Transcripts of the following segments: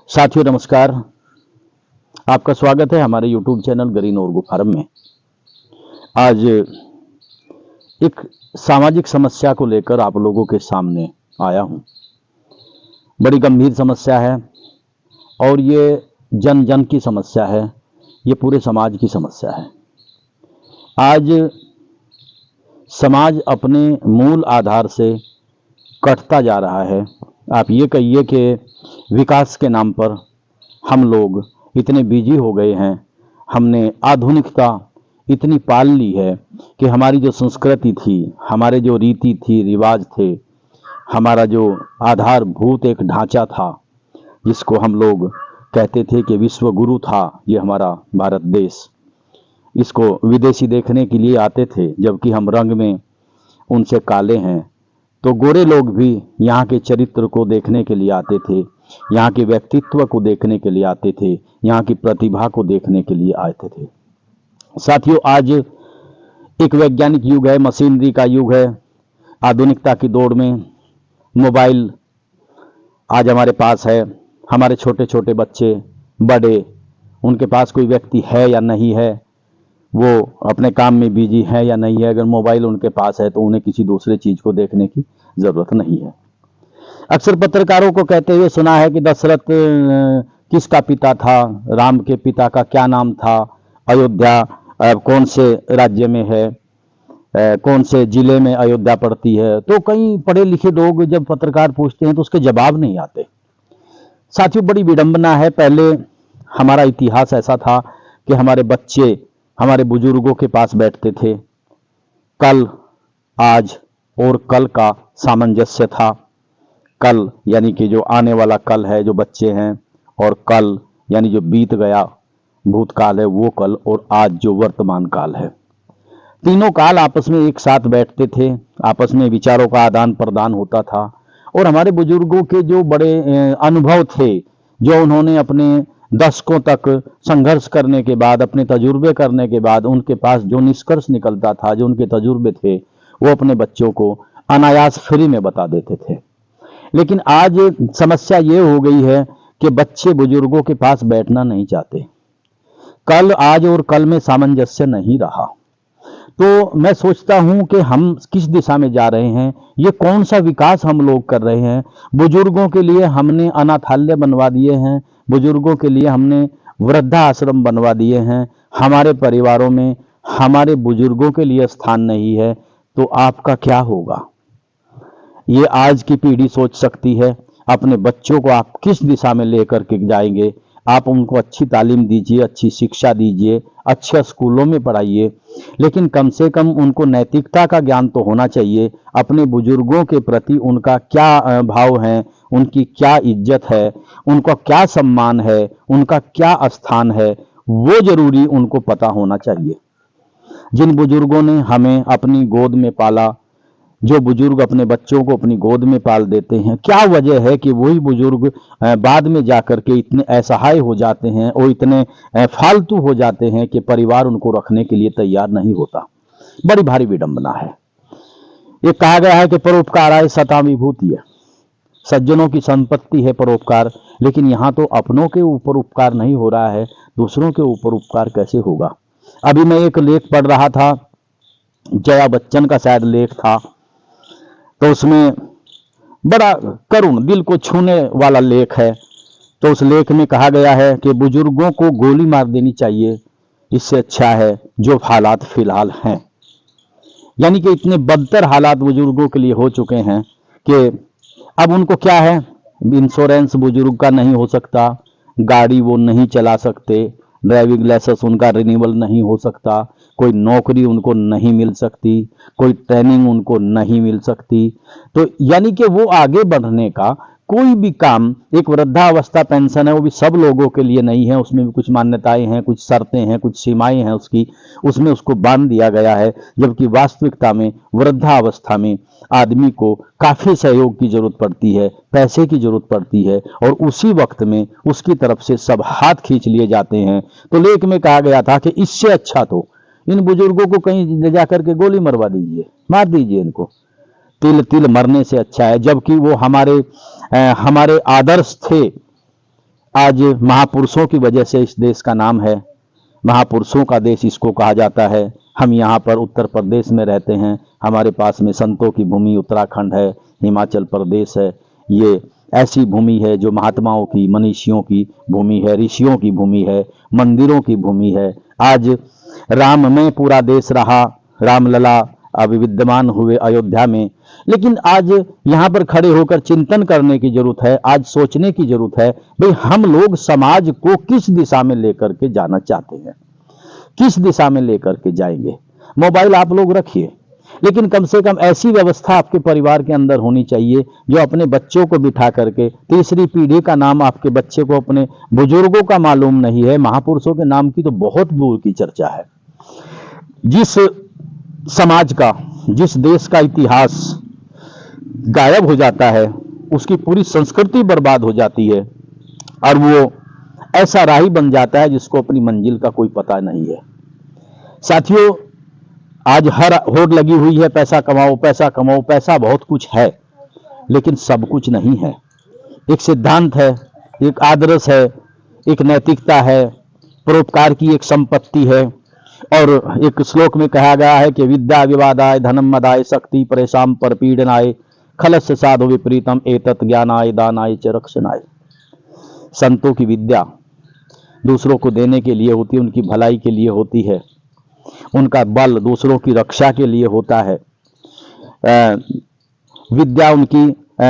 साथियों नमस्कार। आपका स्वागत है हमारे YouTube चैनल ग्रीन ऑर्गो फार्म में। आज एक सामाजिक समस्या को लेकर आप लोगों के सामने आया हूं। बड़ी गंभीर समस्या है और ये जन जन की समस्या है, ये पूरे समाज की समस्या है। आज समाज अपने मूल आधार से कटता जा रहा है। आप ये कहिए कि विकास के नाम पर हम लोग इतने बिजी हो गए हैं, हमने आधुनिकता इतनी पाल ली है कि हमारी जो संस्कृति थी, हमारे जो रीति थी, रिवाज थे, हमारा जो आधारभूत एक ढांचा था, जिसको हम लोग कहते थे कि विश्व गुरु था ये हमारा भारत देश, इसको विदेशी देखने के लिए आते थे, जबकि हम रंग में उनसे काले हैं। तो गोरे लोग भी यहाँ के चरित्र को देखने के लिए आते थे, यहाँ के व्यक्तित्व को देखने के लिए आते थे, यहाँ की प्रतिभा को देखने के लिए आते थे। साथियों, आज एक वैज्ञानिक युग है, मशीनरी का युग है। आधुनिकता की दौड़ में मोबाइल आज हमारे पास है। हमारे छोटे छोटे बच्चे, बड़े, उनके पास कोई व्यक्ति है या नहीं है, वो अपने काम में बिजी है या नहीं है, अगर मोबाइल उनके पास है तो उन्हें किसी दूसरे चीज को देखने की जरूरत नहीं है। अक्सर पत्रकारों को कहते हुए सुना है कि दशरथ किसका पिता था, राम के पिता का क्या नाम था, अयोध्या कौन से राज्य में है, कौन से जिले में अयोध्या पड़ती है। तो कई पढ़े लिखे लोग जब पत्रकार पूछते हैं तो उसके जवाब नहीं आते। साथियों, बड़ी विडंबना है। पहले हमारा इतिहास ऐसा था कि हमारे बच्चे हमारे बुजुर्गों के पास बैठते थे। कल, आज और कल का सामंजस्य था। कल यानी कि जो आने वाला कल है, जो बच्चे हैं, और कल यानी जो बीत गया भूतकाल है वो कल, और आज जो वर्तमान काल है। तीनों काल आपस में एक साथ बैठते थे, आपस में विचारों का आदान प्रदान होता था। और हमारे बुजुर्गों के जो बड़े अनुभव थे, जो उन्होंने अपने दशकों तक संघर्ष करने के बाद, अपने तजुर्बे करने के बाद उनके पास जो निष्कर्ष निकलता था, जो उनके तजुर्बे थे, वो अपने बच्चों को अनायास फ्री में बता देते थे। लेकिन आज समस्या ये हो गई है कि बच्चे बुजुर्गों के पास बैठना नहीं चाहते। कल, आज और कल में सामंजस्य नहीं रहा। तो मैं सोचता हूं कि हम किस दिशा में जा रहे हैं, ये कौन सा विकास हम लोग कर रहे हैं। बुजुर्गों के लिए हमने अनाथालय बनवा दिए हैं, बुजुर्गों के लिए हमने वृद्धा आश्रम बनवा दिए हैं। हमारे परिवारों में हमारे बुजुर्गों के लिए स्थान नहीं है, तो आपका क्या होगा? ये आज की पीढ़ी सोच सकती है। अपने बच्चों को आप किस दिशा में लेकर के जाएंगे? आप उनको अच्छी तालीम दीजिए, अच्छी शिक्षा दीजिए, अच्छे स्कूलों में पढ़ाइए, लेकिन कम से कम उनको नैतिकता का ज्ञान तो होना चाहिए। अपने बुजुर्गों के प्रति उनका क्या भाव है, उनकी क्या इज्जत है, उनका क्या सम्मान है, उनका क्या स्थान है, वो जरूरी उनको पता होना चाहिए। जिन बुजुर्गों ने हमें अपनी गोद में पाला, जो बुजुर्ग अपने बच्चों को अपनी गोद में पाल देते हैं, क्या वजह है कि वही बुजुर्ग बाद में जाकर के इतने असहाय हो जाते हैं और इतने फालतू हो जाते हैं कि परिवार उनको रखने के लिए तैयार नहीं होता। बड़ी भारी विडंबना है। ये कहा गया है कि परोपकार आए सता विभूति है, सज्जनों की संपत्ति है परोपकार। लेकिन यहाँ तो अपनों के ऊपर उपकार नहीं हो रहा है, दूसरों के ऊपर उपकार कैसे होगा? अभी मैं एक लेख पढ़ रहा था, जया बच्चन का शायद लेख था, तो उसमें बड़ा करुण, दिल को छूने वाला लेख है। तो उस लेख में कहा गया है कि बुजुर्गों को गोली मार देनी चाहिए, इससे अच्छा है जो हालात फिलहाल हैं। यानी कि इतने बदतर हालात बुजुर्गों के लिए हो चुके हैं कि अब उनको क्या है, इंश्योरेंस बुजुर्ग का नहीं हो सकता, गाड़ी वो नहीं चला सकते, ड्राइविंग लाइसेंस उनका रिन्यूअल नहीं हो सकता, कोई नौकरी उनको नहीं मिल सकती, कोई ट्रेनिंग उनको नहीं मिल सकती। तो यानी कि वो आगे बढ़ने का कोई भी काम, एक वृद्धावस्था पेंशन है, वो भी सब लोगों के लिए नहीं है, उसमें भी कुछ मान्यताएं हैं, कुछ शर्तें हैं, कुछ सीमाएं हैं उसकी, उसमें उसको बांध दिया गया है। जबकि वास्तविकता में वृद्धावस्था में आदमी को काफी सहयोग की जरूरत पड़ती है, पैसे की जरूरत पड़ती है, और उसी वक्त में उसकी तरफ से सब हाथ खींच लिए जाते हैं। तो लेख में कहा गया था कि इससे अच्छा तो इन बुजुर्गों को कहीं ले जाकर के गोली मरवा दीजिए, मार दीजिए इनको, तिल तिल मरने से अच्छा है। जबकि वो हमारे आदर्श थे, आज महापुरुषों की वजह से इस देश का नाम है, महापुरुषों का देश इसको कहा जाता है। हम यहाँ पर उत्तर प्रदेश में रहते हैं, हमारे पास में संतों की भूमि उत्तराखंड है, हिमाचल प्रदेश है। ये ऐसी भूमि है जो महात्माओं की, मनीषियों की भूमि है, ऋषियों की भूमि है, मंदिरों की भूमि है। आज राम में पूरा देश रहा, रामलला अब विद्यमान हुए अयोध्या में, लेकिन आज यहाँ पर खड़े होकर चिंतन करने की जरूरत है, आज सोचने की जरूरत है, भाई हम लोग समाज को किस दिशा में लेकर के जाना चाहते हैं, किस दिशा में लेकर के जाएंगे। मोबाइल आप लोग रखिए, लेकिन कम से कम ऐसी व्यवस्था आपके परिवार के अंदर होनी चाहिए जो अपने बच्चों को बिठा करके, तीसरी पीढ़ी का नाम आपके बच्चे को अपने बुजुर्गों का मालूम नहीं है, महापुरुषों के नाम की तो बहुत दूर की चर्चा है। जिस समाज का, जिस देश का इतिहास गायब हो जाता है, उसकी पूरी संस्कृति बर्बाद हो जाती है और वो ऐसा राही बन जाता है जिसको अपनी मंजिल का कोई पता नहीं है। साथियों, आज हर होड़ लगी हुई है पैसा कमाओ, पैसा कमाओ। पैसा बहुत कुछ है, लेकिन सब कुछ नहीं है। एक सिद्धांत है, एक आदर्श है, एक नैतिकता है, परोपकार की एक संपत्ति है। और एक श्लोक में कहा गया है कि विद्या विवादाय धनम मदाय शक्ति परेशान पर पीड़नाय खलस्य साधु विपरीतम एतत् ज्ञानाय दानाय च रक्षणाय। संतों की विद्या दूसरों को देने के लिए होती है, उनकी भलाई के लिए होती है, उनका बल दूसरों की रक्षा के लिए होता है। विद्या उनकी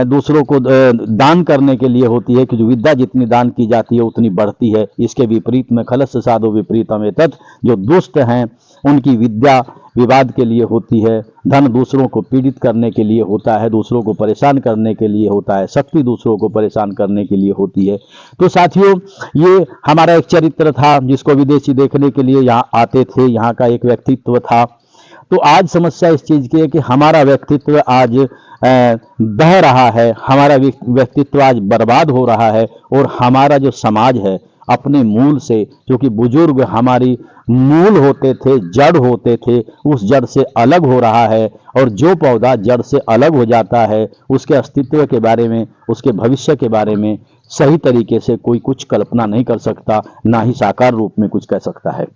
दूसरों को दान करने के लिए होती है कि जो विद्या जितनी दान की जाती है उतनी बढ़ती है। इसके विपरीत में खलस्य साधु विपरीतम एतत्, जो दुष्ट हैं उनकी विद्या विवाद के लिए होती है, धन दूसरों को पीड़ित करने के लिए होता है, दूसरों को परेशान करने के लिए होता है, शक्ति दूसरों को परेशान करने के लिए होती है। तो साथियों, ये हमारा एक चरित्र था जिसको विदेशी देखने के लिए यहाँ आते थे, यहाँ का एक व्यक्तित्व था। तो आज समस्या इस चीज की है कि हमारा व्यक्तित्व आज बह रहा है, हमारा व्यक्तित्व आज बर्बाद हो रहा है और हमारा जो समाज है अपने मूल से, जो कि बुजुर्ग हमारी मूल होते थे, जड़ होते थे, उस जड़ से अलग हो रहा है। और जो पौधा जड़ से अलग हो जाता है उसके अस्तित्व के बारे में, उसके भविष्य के बारे में सही तरीके से कोई कुछ कल्पना नहीं कर सकता, ना ही साकार रूप में कुछ कह सकता है।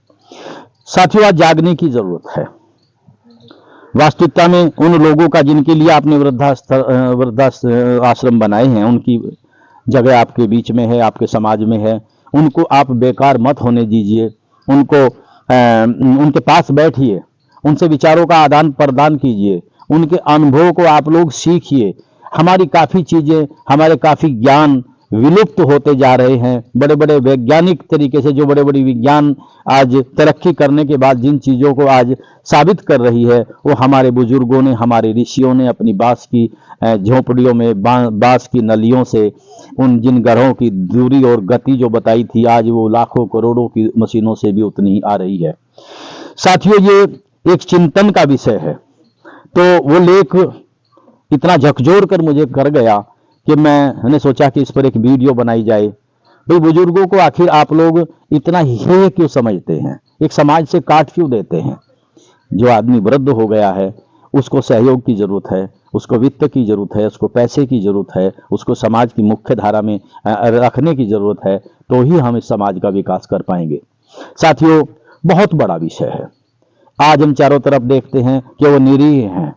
साथियों, आज जागने की जरूरत है। वास्तविकता में उन लोगों का जिनके लिए आपने वृद्धाश्रम बनाए हैं, उनकी जगह आपके बीच में है, आपके समाज में है, उनको आप बेकार मत होने दीजिए। उनको उनके पास बैठिए, उनसे विचारों का आदान प्रदान कीजिए, उनके अनुभवों को आप लोग सीखिए। हमारी काफ़ी चीज़ें, हमारे काफ़ी ज्ञान विलुप्त होते जा रहे हैं। बड़े बड़े वैज्ञानिक तरीके से जो बड़े बड़े विज्ञान आज तरक्की करने के बाद जिन चीज़ों को आज साबित कर रही है, वो हमारे बुजुर्गों ने, हमारे ऋषियों ने अपनी बांस की झोंपड़ियों में, बांस की नलियों से उन जिन ग्रहों की दूरी और गति जो बताई थी, आज वो लाखों करोड़ों की मशीनों से भी उतनी ही आ रही है। साथियों, ये एक चिंतन का विषय है। तो वो लेख इतना झकझोर कर मुझे कर गया कि मैंने सोचा कि इस पर एक वीडियो बनाई जाए। भाई, बुजुर्गों को आखिर आप लोग इतना हेय क्यों समझते हैं, एक समाज से काट क्यों देते हैं? जो आदमी वृद्ध हो गया है उसको सहयोग की जरूरत है, उसको वित्त की जरूरत है, उसको पैसे की जरूरत है, उसको समाज की मुख्य धारा में रखने की जरूरत है, तो ही हम इस समाज का विकास कर पाएंगे। साथियों, बहुत बड़ा विषय है। आज हम चारों तरफ देखते हैं कि वो निरीह हैं,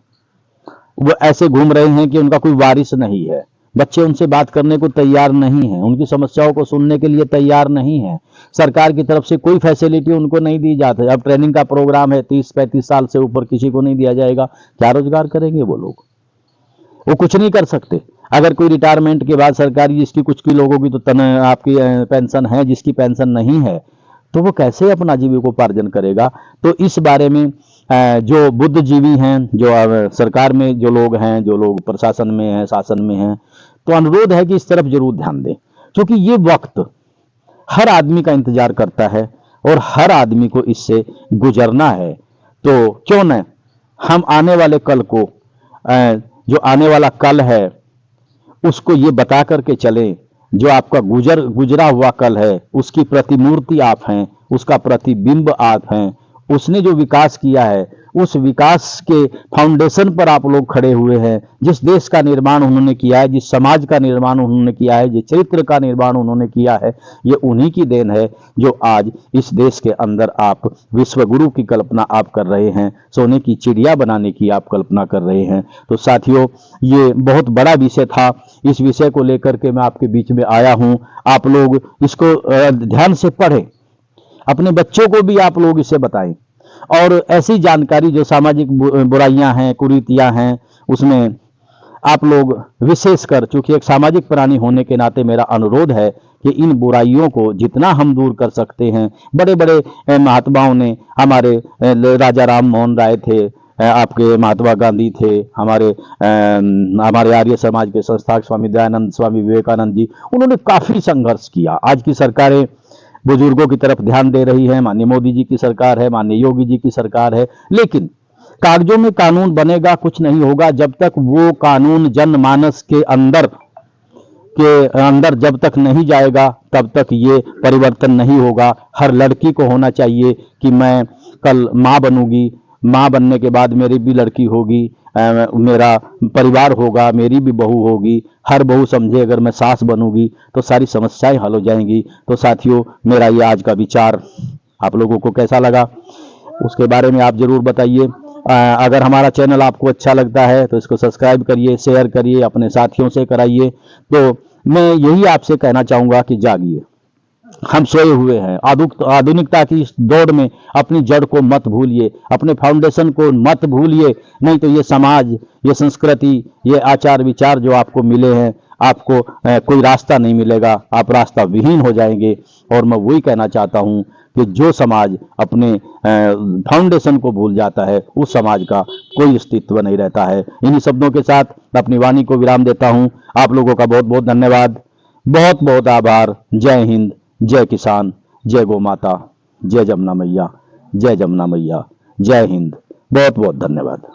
वो ऐसे घूम रहे हैं कि उनका कोई वारिस नहीं है। बच्चे उनसे बात करने को तैयार नहीं है, उनकी समस्याओं को सुनने के लिए तैयार नहीं है। सरकार की तरफ से कोई फैसिलिटी उनको नहीं दी जाती। अब ट्रेनिंग का प्रोग्राम है, 30-35 साल से ऊपर किसी को नहीं दिया जाएगा। क्या रोजगार करेंगे वो लोग? वो कुछ नहीं कर सकते। अगर कोई रिटायरमेंट के बाद सरकारी, जिसकी कुछ की लोगों की तो आपकी पेंशन है, जिसकी पेंशन नहीं है, तो वो कैसे अपना जीविकोपार्जन करेगा? तो इस बारे में जो बुद्धिजीवी हैं, जो सरकार में जो लोग हैं, जो लोग प्रशासन में हैं, शासन में हैं, तो अनुरोध है कि इस तरफ जरूर ध्यान दें, क्योंकि ये वक्त हर आदमी का इंतजार करता है और हर आदमी को इससे गुजरना है। तो क्यों न हम आने वाले कल को, जो आने वाला कल है, उसको ये बता करके चलें, जो आपका गुजरा हुआ कल है उसकी प्रतिमूर्ति आप हैं, उसका प्रतिबिंब आप हैं, उसने जो विकास किया है उस विकास के फाउंडेशन पर आप लोग खड़े हुए हैं। जिस देश का निर्माण उन्होंने किया है, जिस समाज का निर्माण उन्होंने किया है, जिस चरित्र का निर्माण उन्होंने किया है, ये उन्हीं की देन है जो आज इस देश के अंदर आप विश्व गुरु की कल्पना आप कर रहे हैं, सोने की चिड़िया बनाने की आप कल्पना कर रहे हैं। तो साथियों, ये बहुत बड़ा विषय था। इस विषय को लेकर के मैं आपके बीच में आया हूं। आप लोग इसको ध्यान से पढ़ें, अपने बच्चों को भी आप लोग इसे बताएं, और ऐसी जानकारी जो सामाजिक बुराइयां हैं, कुरीतियां हैं, उसमें आप लोग विशेषकर, चूंकि एक सामाजिक प्राणी होने के नाते मेरा अनुरोध है कि इन बुराइयों को जितना हम दूर कर सकते हैं। बड़े बड़े महात्माओं ने, हमारे राजा राम मोहन राय थे, आपके महात्मा गांधी थे, हमारे आर्य समाज के संस्थापक स्वामी दयानंद, स्वामी विवेकानंद जी, उन्होंने काफी संघर्ष किया। आज की सरकारें बुजुर्गों की तरफ ध्यान दे रही है, माननीय मोदी जी की सरकार है, माननीय योगी जी की सरकार है, लेकिन कागजों में कानून बनेगा, कुछ नहीं होगा जब तक वो कानून जनमानस के अंदर जब तक नहीं जाएगा, तब तक ये परिवर्तन नहीं होगा। हर लड़की को होना चाहिए कि मैं कल माँ बनूंगी, माँ बनने के बाद मेरी भी लड़की होगी, मेरा परिवार होगा, मेरी भी बहू होगी। हर बहू समझे अगर मैं सास बनूंगी तो सारी समस्याएं हल हो जाएंगी। तो साथियों, मेरा ये आज का विचार आप लोगों को कैसा लगा, उसके बारे में आप जरूर बताइए। अगर हमारा चैनल आपको अच्छा लगता है तो इसको सब्सक्राइब करिए, शेयर करिए, अपने साथियों से कराइए। तो मैं यही आपसे कहना चाहूँगा कि जागिए, हम सोए हुए हैं। आधुनिकता की इस दौड़ में अपनी जड़ को मत भूलिए, अपने फाउंडेशन को मत भूलिए, नहीं तो ये समाज, ये संस्कृति, ये आचार विचार जो आपको मिले हैं, आपको कोई रास्ता नहीं मिलेगा, आप रास्ता विहीन हो जाएंगे। और मैं वही कहना चाहता हूँ कि जो समाज अपने फाउंडेशन को भूल जाता है, उस समाज का कोई अस्तित्व नहीं रहता है। इन्हीं शब्दों के साथ अपनी वाणी को विराम देता हूँ। आप लोगों का बहुत बहुत धन्यवाद, बहुत बहुत आभार। जय हिंद, जय किसान, जय गौ माता, जय जमुना मैया, जय जमुना मैया, जय हिंद। बहुत बहुत धन्यवाद।